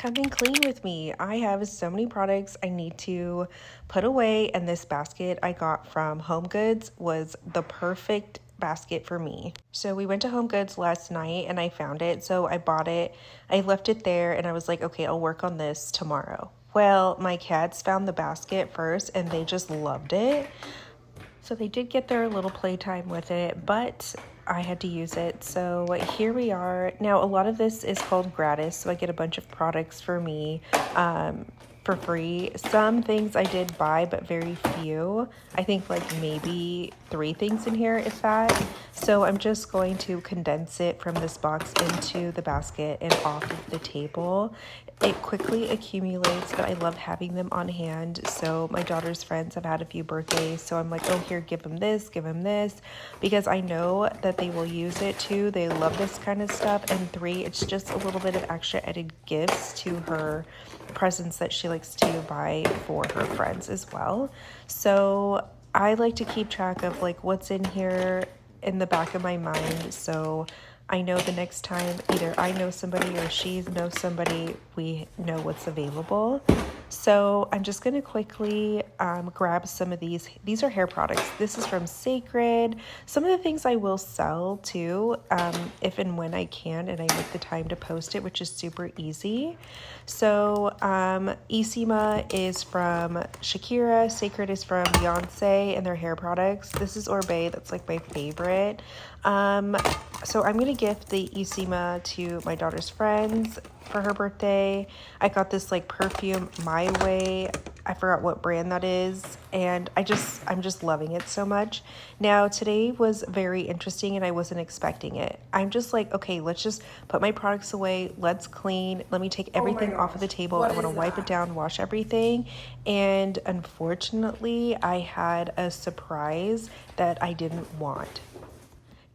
come and clean with me. I have so many products I need to put away, and this basket I got from Home Goods was the perfect basket for me. So we went to Home Goods last night and I found it. So I bought it. I left it there and I was like, okay, I'll work on this tomorrow. Well, my cats found the basket first and they just loved it. So they did get their little playtime with it, but I had to use it. So here we are. Now, a lot of this is called gratis, so I get a bunch of products for me for free. Some things I did buy, but very few. I think like maybe 3 things in here, if that. So I'm just going to condense it from this box into the basket and off of the table. It quickly accumulates, but I love having them on hand. So my daughter's friends have had a few birthdays, so I'm like, oh, here, give them this, because I know that they will use it too. They love this kind of stuff. And 3, it's just a little bit of extra added gifts to her presents that she likes to buy for her friends as well. So I like to keep track of like what's in here in the back of my mind, so I know the next time either I know somebody or she knows somebody, we know what's available. So I'm just going to quickly grab some of these. These are hair products. This is from Sacred. Some of the things I will sell too, if and when I can and I make the time to post it, which is super easy. So Isima is from Shakira. Sacred is from Beyonce and their hair products. This is Orbe. That's like my favorite. So I'm going to gift the Isima to my daughter's friends for her birthday. I got this like perfume My Way. I forgot what brand that is, and I'm just loving it so much. Now today was very interesting and I wasn't expecting it. I'm just like, okay, let's just put my products away. Let's clean. Let me take everything off of the table. I want to wipe it down, wash everything. And unfortunately, I had a surprise that I didn't want.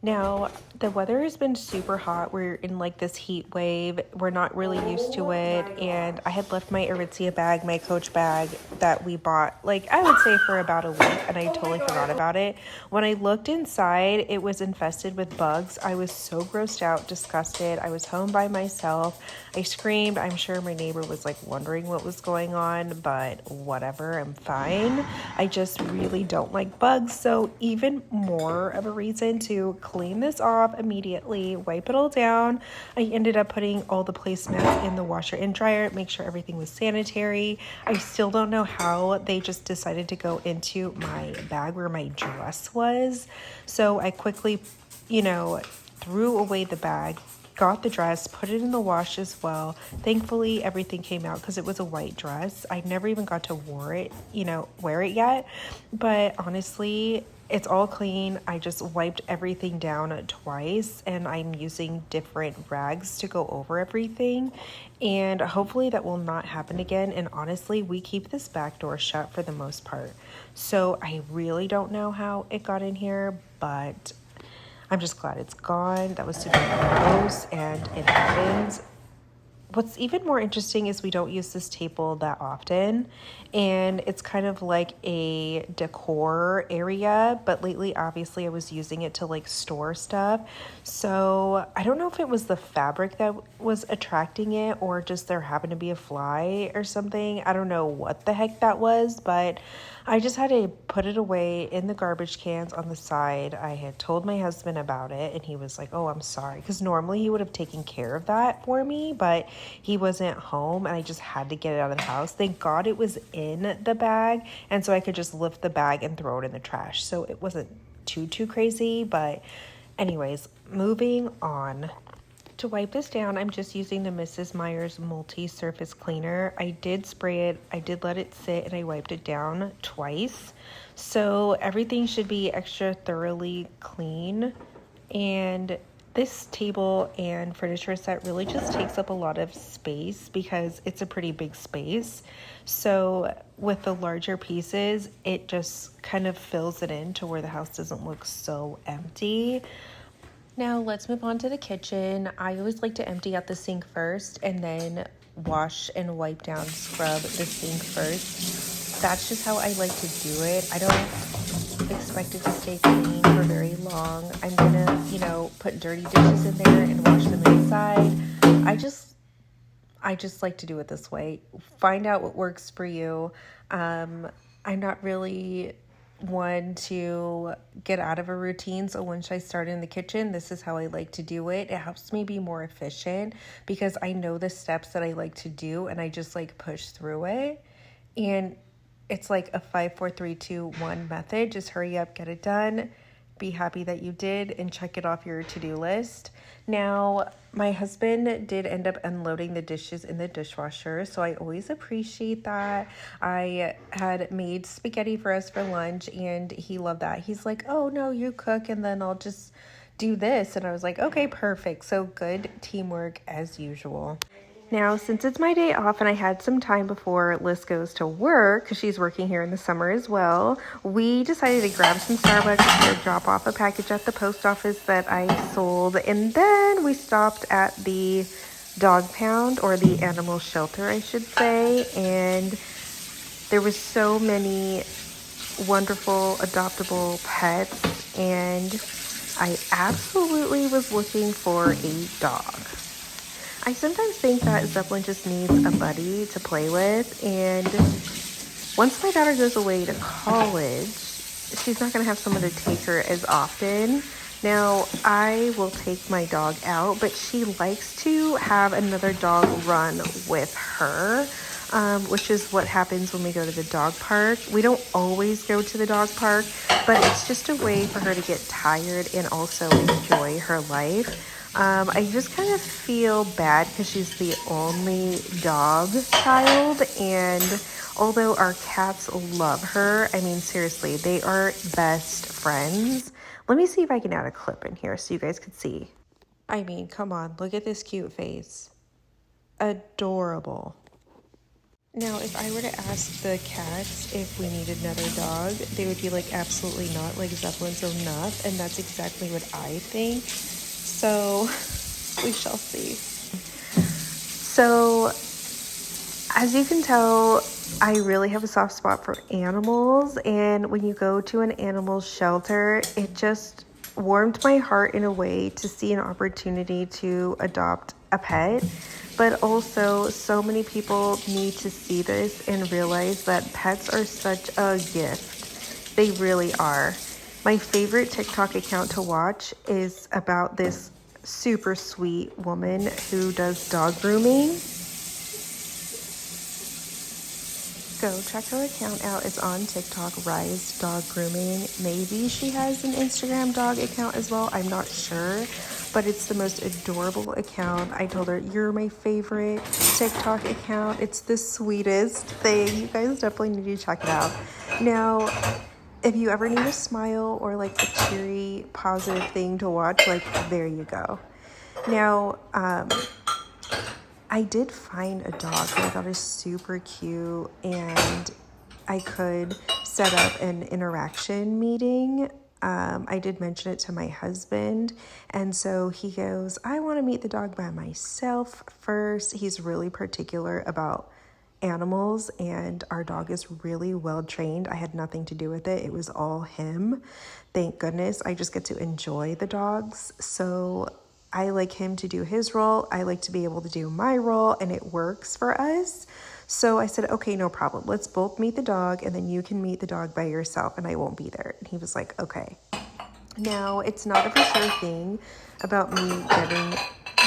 Now, the weather has been super hot. We're in like this heat wave. We're not really used to it. And I had left my Aritzia bag, my Coach bag that we bought, like I would say for about a week, and I totally forgot about it. When I looked inside, it was infested with bugs. I was so grossed out, disgusted. I was home by myself. I screamed. I'm sure my neighbor was like wondering what was going on, but whatever, I'm fine. I just really don't like bugs. So even more of a reason to clean this off immediately, wipe it all down. I ended up putting all the placemats in the washer and dryer, make sure everything was sanitary. I still don't know how they just decided to go into my bag where my dress was. So I quickly, threw away the bag, got the dress, put it in the wash as well. Thankfully, everything came out because it was a white dress. I never even got to wear it yet. But honestly, it's all clean. I just wiped everything down twice and I'm using different rags to go over everything. And hopefully that will not happen again. And honestly, we keep this back door shut for the most part. So I really don't know how it got in here, but I'm just glad it's gone. That was super gross and it happens. What's even more interesting is we don't use this table that often, and it's kind of like a decor area, but lately obviously I was using it to like store stuff. So I don't know if it was the fabric that was attracting it or just there happened to be a fly or something. I don't know what the heck that was, but I just had to put it away in the garbage cans on the side. I had told my husband about it and he was like, oh, I'm sorry. Because normally he would have taken care of that for me, but he wasn't home and I just had to get it out of the house. Thank God it was in the bag. And so I could just lift the bag and throw it in the trash. So it wasn't too crazy. But anyways, moving on. To wipe this down, I'm just using the Mrs. Meyer's multi-surface cleaner. I did spray it, I did let it sit, and I wiped it down twice. So everything should be extra thoroughly clean. And this table and furniture set really just takes up a lot of space because it's a pretty big space. So with the larger pieces, it just kind of fills it in to where the house doesn't look so empty. Now let's move on to the kitchen. I always like to empty out the sink first and then wash and wipe down, scrub the sink first. That's just how I like to do it. I don't expect it to stay clean for very long. I'm gonna, put dirty dishes in there and wash them inside. I just like to do it this way. Find out what works for you. I'm not really one to get out of a routine. So once I start in the kitchen, this is how I like to do it. It helps me be more efficient because I know the steps that I like to do and I just like push through it. And it's like a 5, 4, 3, 2, 1 method. Just hurry up, get it done, be happy that you did, and check it off your to-do list. Now, my husband did end up unloading the dishes in the dishwasher, so I always appreciate that. I had made spaghetti for us for lunch, and he loved that. He's like, oh, no, you cook, and then I'll just do this. And I was like, okay, perfect. So good teamwork as usual. Now, since it's my day off and I had some time before Liz goes to work, because she's working here in the summer as well, we decided to grab some Starbucks to drop off a package at the post office that I sold. And then we stopped at the dog pound, or the animal shelter, I should say. And there was so many wonderful adoptable pets. And I absolutely was looking for a dog. I sometimes think that Zeppelin just needs a buddy to play with, and once my daughter goes away to college, she's not going to have someone to take her as often. Now, I will take my dog out, but she likes to have another dog run with her, which is what happens when we go to the dog park. We don't always go to the dog park, but it's just a way for her to get tired and also enjoy her life. I just kind of feel bad because she's the only dog child, and although our cats love her, I mean, seriously, they are best friends. Let me see if I can add a clip in here so you guys could see. I mean, come on, look at this cute face. Adorable. Now, if I were to ask the cats if we needed another dog, they would be like, absolutely not, like Zeppelin's enough, and that's exactly what I think. So we shall see. So as you can tell, I really have a soft spot for animals, and when you go to an animal shelter, it just warmed my heart in a way to see an opportunity to adopt a pet. But also, so many people need to see this and realize that pets are such a gift. They really are. My favorite TikTok account to watch is about this super sweet woman who does dog grooming. Go check her account out. It's on TikTok, Rise Dog Grooming. Maybe she has an Instagram dog account as well. I'm not sure, but it's the most adorable account. I told her, you're my favorite TikTok account. It's the sweetest thing. You guys definitely need to check it out. Now, if you ever need a smile or like a cheery, positive thing to watch, like there you go. Now, I did find a dog that I thought is super cute, and I could set up an interaction meeting. I did mention it to my husband, and so he goes, I want to meet the dog by myself first. He's really particular about animals, and our dog is really well trained. I had nothing to do with it. It was all him. Thank goodness. I just get to enjoy the dogs. So I like him to do his role. I like to be able to do my role, and it works for us. So I said, okay, no problem. Let's both meet the dog, and then you can meet the dog by yourself, and I won't be there. And he was like, okay. Now, it's not a for sure thing about me getting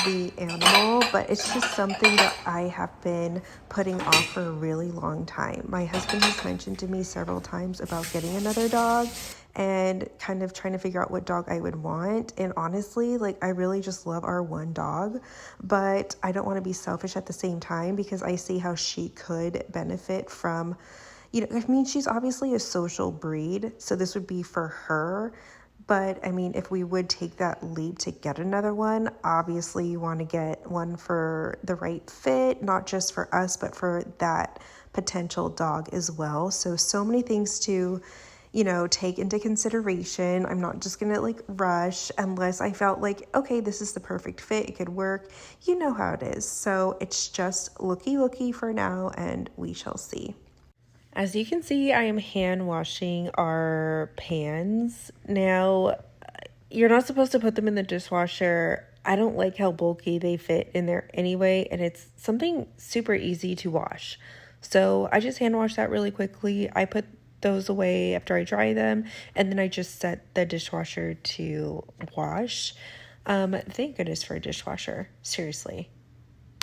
the animal, but it's just something that I have been putting off for a really long time. My husband has mentioned to me several times about getting another dog and kind of trying to figure out what dog I would want. And honestly, like, I really just love our one dog, but I don't want to be selfish at the same time because I see how she could benefit from, I mean, she's obviously a social breed, so this would be for her. But I mean, if we would take that leap to get another one, obviously you want to get one for the right fit, not just for us, but for that potential dog as well. So many things to, take into consideration. I'm not just going to rush unless I felt like, okay, this is the perfect fit. It could work. You know how it is. So it's just looky for now, and we shall see. As you can see, I am hand washing our pans. Now, you're not supposed to put them in the dishwasher I don't like how bulky they fit in there anyway, and it's something super easy to wash. So I just hand wash that really quickly. I put those away after I dry them, and then I just set the dishwasher to wash. Thank goodness for a dishwasher, seriously.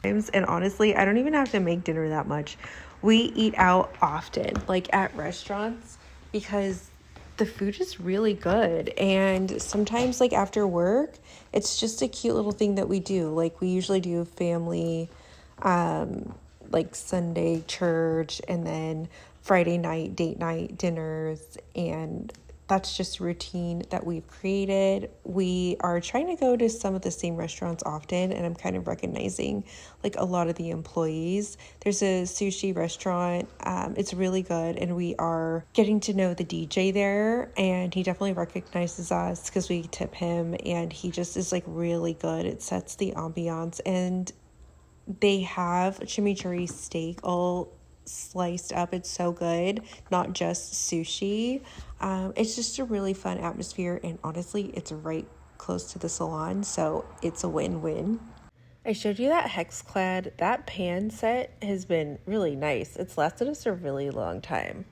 And honestly, I don't even have to make dinner that much. We eat out often, like at restaurants, because the food is really good. And sometimes, like after work, it's just a cute little thing that we do. Like we usually do family, like Sunday church, and then Friday night date night dinners, and that's just a routine that we've created. We are trying to go to some of the same restaurants often, and I'm kind of recognizing like a lot of the employees. There's a sushi restaurant. It's really good, and we are getting to know the DJ there, and he definitely recognizes us because we tip him, and he just is like really good. It sets the ambiance, and they have chimichurri steak all sliced up. It's so good, not just sushi. It's just a really fun atmosphere, and honestly, it's right close to the salon, so it's a win-win. I showed you that Hexclad. That pan set has been really nice. It's lasted us a really long time.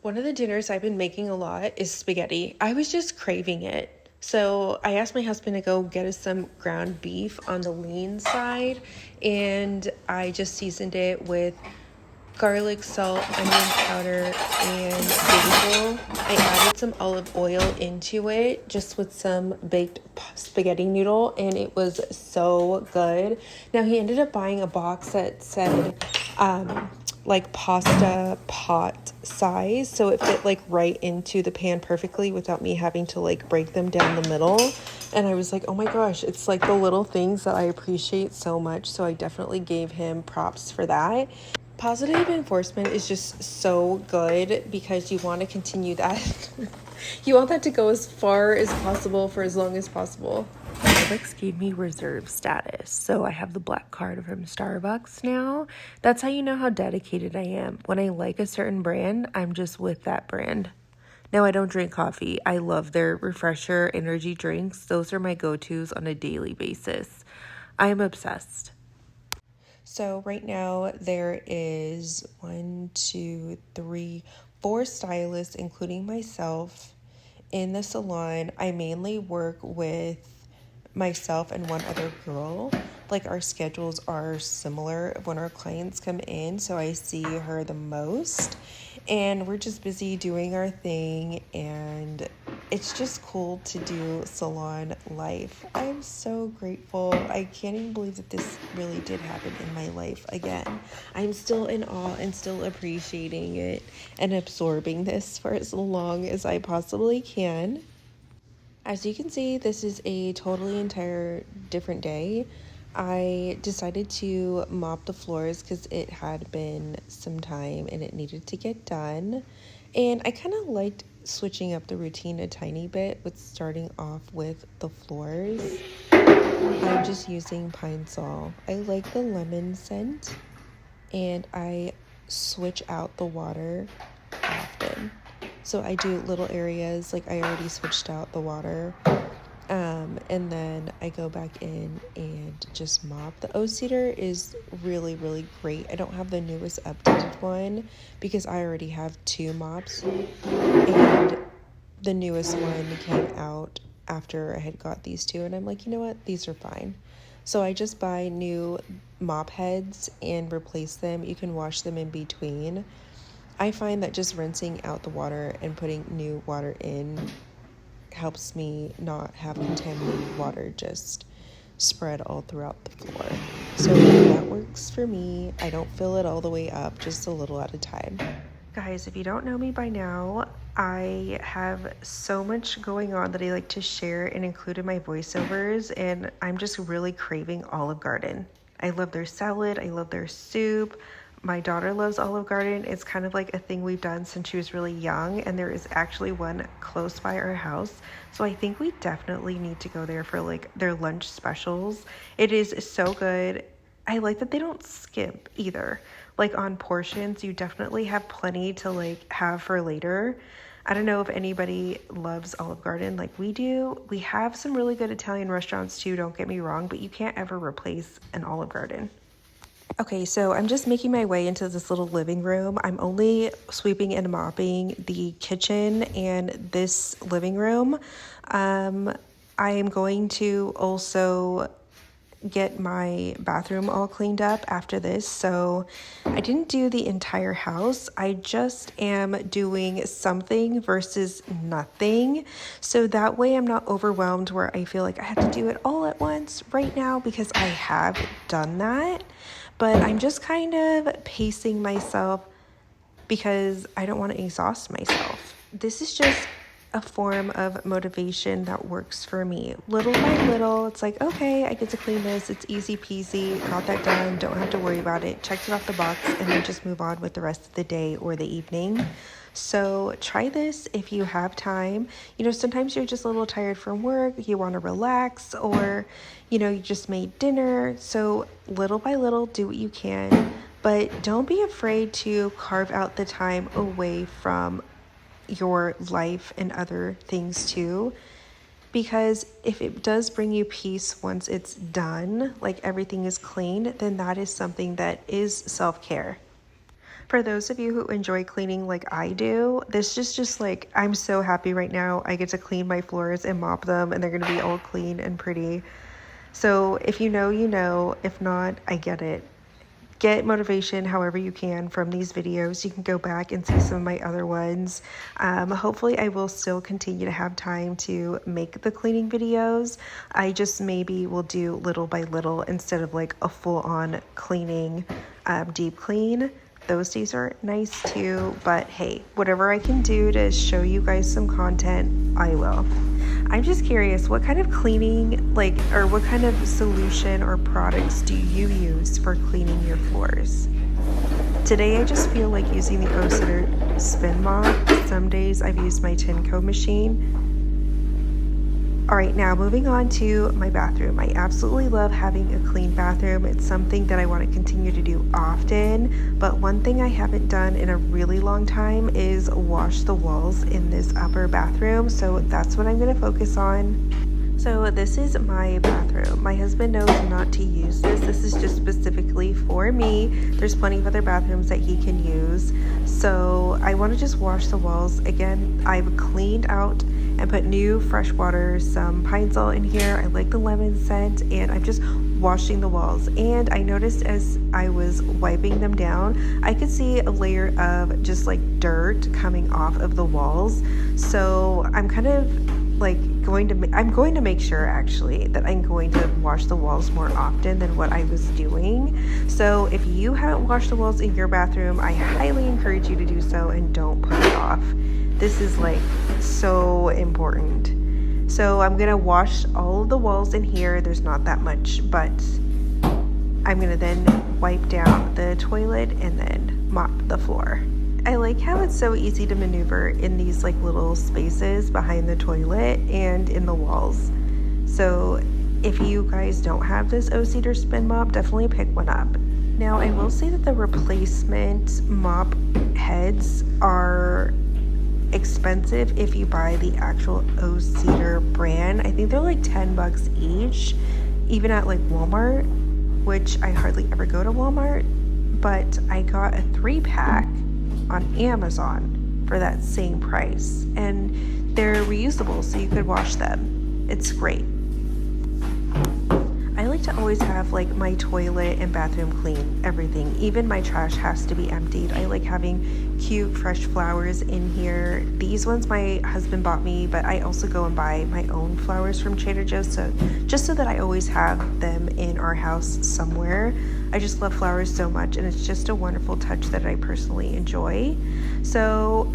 One of the dinners I've been making a lot is spaghetti. I was just craving it. So I asked my husband to go get us some ground beef on the lean side, and I just seasoned it with garlic, salt, onion powder, and basil. I added some olive oil into it just with some baked spaghetti noodle, and it was so good. Now he ended up buying a box that said like pasta pot size, so it fit like right into the pan perfectly without me having to like break them down the middle. And I was like, oh my gosh, it's like the little things that I appreciate so much. So I definitely gave him props for that. Positive enforcement is just so good because you want to continue that. You want that to go as far as possible for as long as possible. Starbucks gave me reserve status, so I have the black card from Starbucks now. That's how you know how dedicated I am. When I like a certain brand, I'm just with that brand. No, I don't drink coffee. I love their refresher energy drinks. Those are my go-tos on a daily basis. I am obsessed. So right now there is 4 stylists, including myself, in the salon. I mainly work with myself and one other girl. Like our schedules are similar when our clients come in, so I see her the most. And we're just busy doing our thing, and it's just cool to do salon life. I'm so grateful. I can't even believe that this really did happen in my life again. I'm still in awe and still appreciating it and absorbing this for as long as I possibly can. As you can see, this is a totally entire different day. I decided to mop the floors because it had been some time and it needed to get done. And I kind of liked switching up the routine a tiny bit with starting off with the floors. I'm just using Pine Sol. I like the lemon scent, and I switch out the water often. So I do little areas, like I already switched out the water. And then I go back in and just mop. The O-Cedar is really, really great. I don't have the newest updated one because I already have 2 mops. And the newest one came out after I had got these 2. And I'm like, you know what? These are fine. So I just buy new mop heads and replace them. You can wash them in between. I find that just rinsing out the water and putting new water in helps me not have contaminated water just spread all throughout the floor. So that works for me. I don't fill it all the way up, just a little at a time. Guys, if you don't know me by now, I have so much going on that I like to share and include in my voiceovers, and I'm just really craving Olive Garden. I love their salad. I love their soup. My daughter loves Olive Garden. It's kind of like a thing we've done since she was really young, and there is actually one close by our house. So I think we definitely need to go there for like their lunch specials. It is so good. I like that they don't skimp either. Like on portions, you definitely have plenty to like have for later. I don't know if anybody loves Olive Garden like we do. We have some really good Italian restaurants too, don't get me wrong, but you can't ever replace an Olive Garden. Okay, so I'm just making my way into this little living room. I'm only sweeping and mopping the kitchen and this living room. I am going to also get my bathroom all cleaned up after this. So I didn't do the entire house. I just am doing something versus nothing. So that way I'm not overwhelmed where I feel like I have to do it all at once right now, because I have done that. But I'm just kind of pacing myself because I don't want to exhaust myself. This is just a form of motivation that works for me. Little by little, it's like, okay, I get to clean this. It's easy peasy. Got that done. Don't have to worry about it. Checked it off the box, and then just move on with the rest of the day or the evening. So try this if you have time. You know, sometimes you're just a little tired from work. You want to relax, or, you know, you just made dinner. So little by little, do what you can. But don't be afraid to carve out the time away from your life and other things too, because if it does bring you peace once it's done, like everything is clean, then that is something that is self-care. For those of you who enjoy cleaning like I do, this is just like, I'm so happy right now. I get to clean my floors and mop them, and they're going to be all clean and pretty. So if you know, you know. If not, I get it. Get motivation however you can from these videos. You can go back and see some of my other ones. Hopefully I will still continue to have time to make the cleaning videos. I just maybe will do little by little instead of like a full-on cleaning, deep clean. Those days are nice too, but hey, whatever I can do to show you guys some content, I will. I'm just curious, what kind of cleaning, or what kind of solution or products do you use for cleaning your floors? Today, I just feel like using the O-Sitter spin mop. Some days I've used my Tinco machine. All right, now moving on to my bathroom. I absolutely love having a clean bathroom. It's something that I want to continue to do often, but one thing I haven't done in a really long time is wash the walls in this upper bathroom, so that's what I'm going to focus on. So this is my bathroom. My husband knows not to use this. This is just specifically for me. There's plenty of other bathrooms that he can use. So I want to just wash the walls. Again, I've cleaned out and put new fresh water, some pine salt in here. I like the lemon scent, and I'm just washing the walls. And I noticed as I was wiping them down, I could see a layer of just like dirt coming off of the walls. So I'm kind of like I'm going to make sure actually that I'm going to wash the walls more often than what I was doing. So if you haven't washed the walls in your bathroom, I highly encourage you to do so and don't put it off. This is like so important. So I'm gonna wash all of the walls in here. There's not that much, but I'm gonna then wipe down the toilet and then mop the floor. I like how it's so easy to maneuver in these like little spaces behind the toilet and in the walls. So if you guys don't have this O-Sitter spin mop, definitely pick one up. Now I will say that the replacement mop heads are expensive if you buy the actual O-Sitter brand. I think they're like $10 each, even at like Walmart, which I hardly ever go to Walmart, but I got a 3-pack on Amazon for that same price, and they're reusable, so you could wash them. It's great. I like to always have like my toilet and bathroom clean, everything. Even my trash has to be emptied. I like having cute fresh flowers in here. These ones my husband bought me, but I also go and buy my own flowers from Trader Joe's, so just so that I always have them in our house somewhere. I just love flowers so much, and it's just a wonderful touch that I personally enjoy. So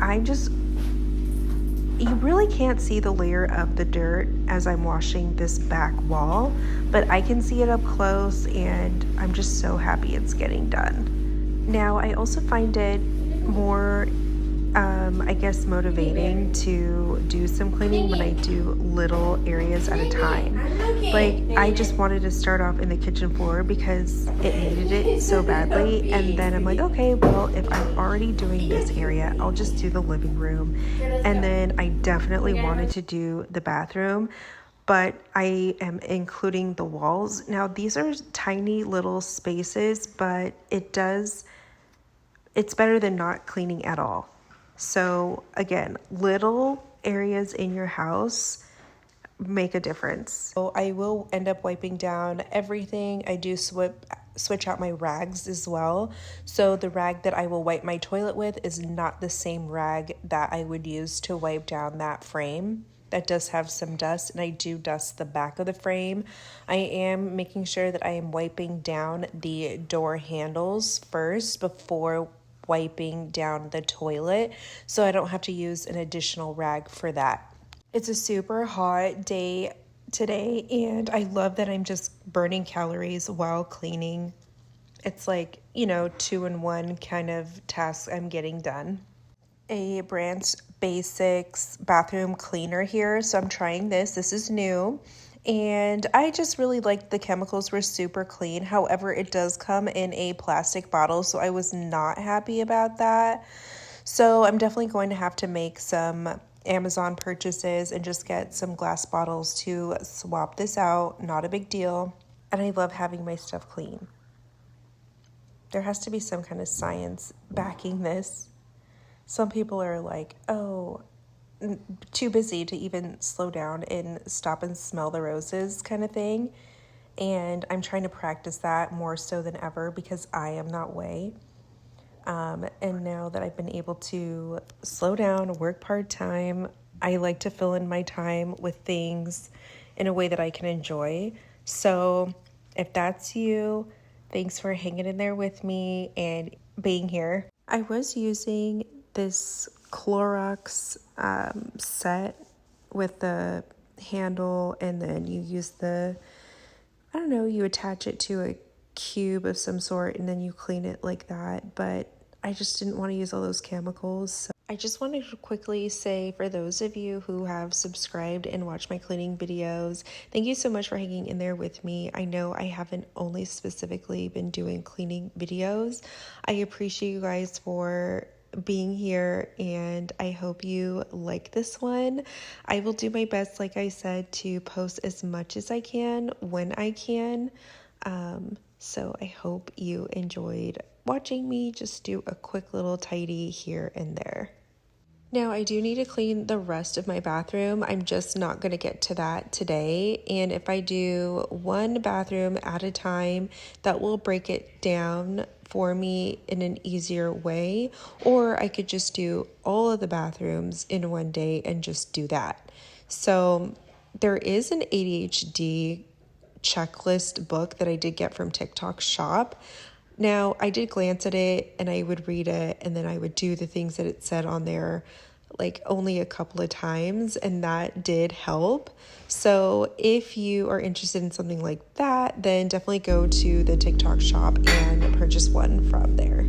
you really can't see the layer of the dirt as I'm washing this back wall, but I can see it up close, and I'm just so happy it's getting done. Now, I also find it more I guess, motivating to do some cleaning when I do little areas at a time. Like, I just wanted to start off in the kitchen floor because it needed it so badly. And then I'm like, okay, well, if I'm already doing this area, I'll just do the living room. And then I definitely wanted to do the bathroom, but I am including the walls. Now, these are tiny little spaces, but it's better than not cleaning at all. So again, little areas in your house make a difference. So I will end up wiping down everything. I do switch out my rags as well. So the rag that I will wipe my toilet with is not the same rag that I would use to wipe down that frame. That does have some dust, and I do dust the back of the frame. I am making sure that I am wiping down the door handles first before wiping down the toilet, so I don't have to use an additional rag for that. It's a super hot day today, and I love that I'm just burning calories while cleaning. It's like, 2-in-1 kind of task I'm getting done. A Branch Basics bathroom cleaner here, so I'm trying this. This is new. And I just really liked the chemicals were super clean. However, it does come in a plastic bottle, so I was not happy about that. So I'm definitely going to have to make some Amazon purchases and just get some glass bottles to swap this out. Not a big deal. And I love having my stuff clean. There has to be some kind of science backing this. Some people are like, oh, too busy to even slow down and stop and smell the roses kind of thing. And I'm trying to practice that more so than ever because I am that way. And now that I've been able to slow down, work part-time, I like to fill in my time with things in a way that I can enjoy. So if that's you, thanks for hanging in there with me and being here. I was using this Clorox set with the handle, and then you use you attach it to a cube of some sort and then you clean it like that. But I just didn't want to use all those chemicals. So I just wanted to quickly say, for those of you who have subscribed and watched my cleaning videos, thank you so much for hanging in there with me. I know I haven't only specifically been doing cleaning videos. I appreciate you guys for being here, and I hope you like this one. I will do my best, like I said, to post as much as I can when I can. So I hope you enjoyed watching me just do a quick little tidy here and there. Now, I do need to clean the rest of my bathroom. I'm just not going to get to that today. And if I do one bathroom at a time, that will break it down for me in an easier way. Or I could just do all of the bathrooms in one day and just do that. So there is an ADHD checklist book that I did get from TikTok Shop. Now, I did glance at it and I would read it and then I would do the things that it said on there like only a couple of times, and that did help. So if you are interested in something like that, then definitely go to the TikTok Shop and purchase one from there.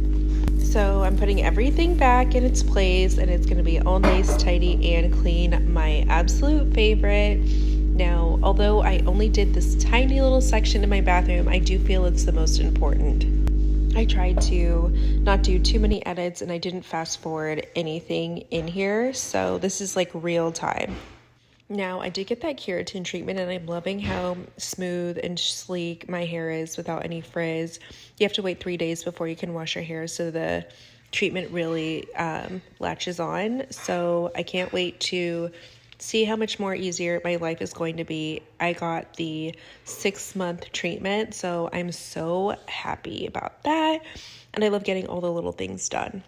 So I'm putting everything back in its place, and it's going to be all nice, tidy, and clean. My absolute favorite. Now, although I only did this tiny little section in my bathroom, I do feel it's the most important. I tried to not do too many edits, and I didn't fast forward anything in here, so this is like real time. Now, I did get that keratin treatment, and I'm loving how smooth and sleek my hair is without any frizz. You have to wait 3 days before you can wash your hair, so the treatment really latches on. So I can't wait to see how much more easier my life is going to be. I got the 6-month treatment, so I'm so happy about that. And I love getting all the little things done.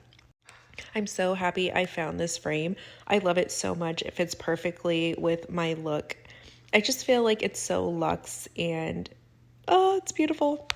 I'm so happy I found this frame. I love it so much. It fits perfectly with my look. I just feel like it's so luxe and oh, it's beautiful.